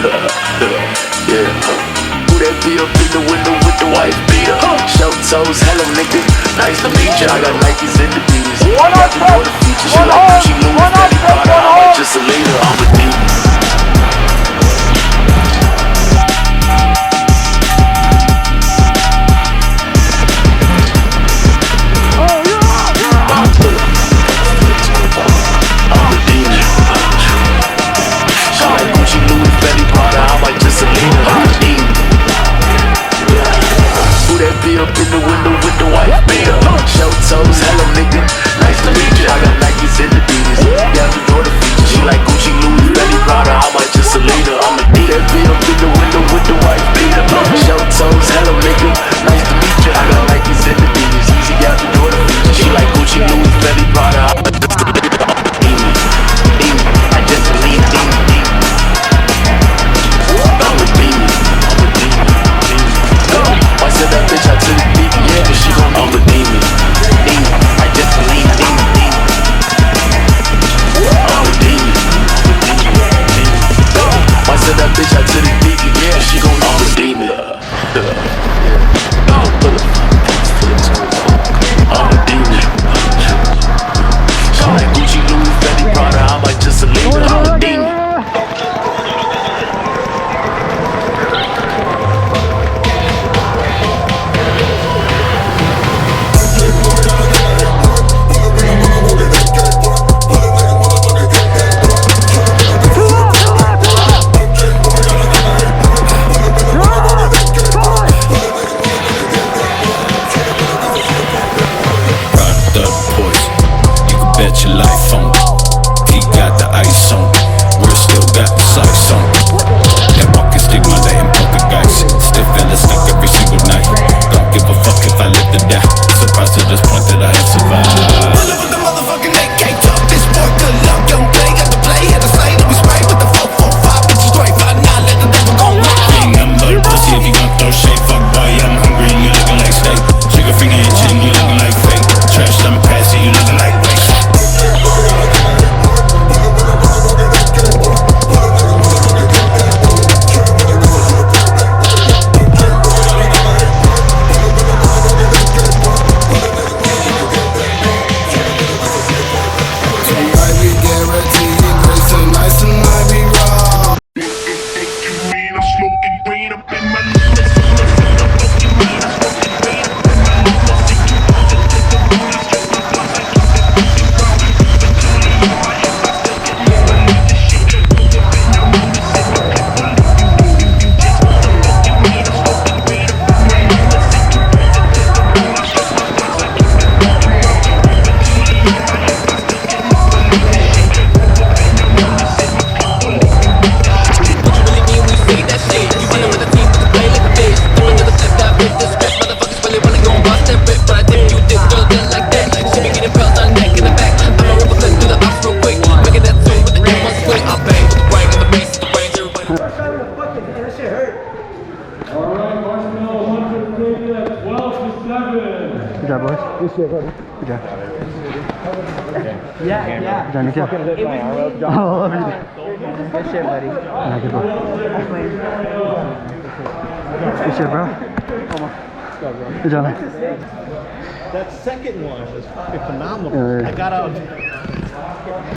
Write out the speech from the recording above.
Yeah. Who that be up in the window with the white beater? Show toes, hello nigga, nice to meet ya. I got Nikes and the Adidas. Got the door, the features. She like Gucci, Louis, Fendi, Prada. I might just a later, I'm a demon. Up in the window with the white beater. Show toes, hello nigga, nice to meet ya. I got Nikes and the Adidas. Yeah, the door, the features. She like Gucci, Louis, Fendi, Prada. I might just a later, I'm a D. That be up in the window with the white beater. Show toes, hello nigga, nice to meet ya. I got Nikes and the Adidas. Easy out the door, the features. She like Gucci, Louis, Fendi, Prada. I just a lean, I'm a demon. I said that bitch out to the deep, yeah, cause she gon' I'm a demon. I just believe, I'm a demon. I said that bitch out to the deep, yeah, she gon' I'm a demon. I'm a demon. She like Gucci, Louis, Fendi, Prada. I might just a leader, I'm a demon. Bet your life on. He got the ice on. We're still got the sights on. That walking stigma, letting poker guys. Still stick every single night. Don't give a fuck if I live to die. Surprised to this point that I have survived. Pull up with the motherfucking AK talk. This boy good luck, young play, got the play, had the same. We spray with the 445, bitch straight 5-9, let the devil go wild. King, I'm like pussy if you gon' throw shade. Fuck boy, I'm hungry and you looking like steak. Trigger finger itching, you looking like fake. Trash, I'm passing, you looking like waste. Good job, boys. Good shit, buddy. Good job. Yeah. Good job, Nico. Oh, good shit, buddy. Yeah, good ball. Good shit, bro. Good job, man. That second one was fucking phenomenal. I got out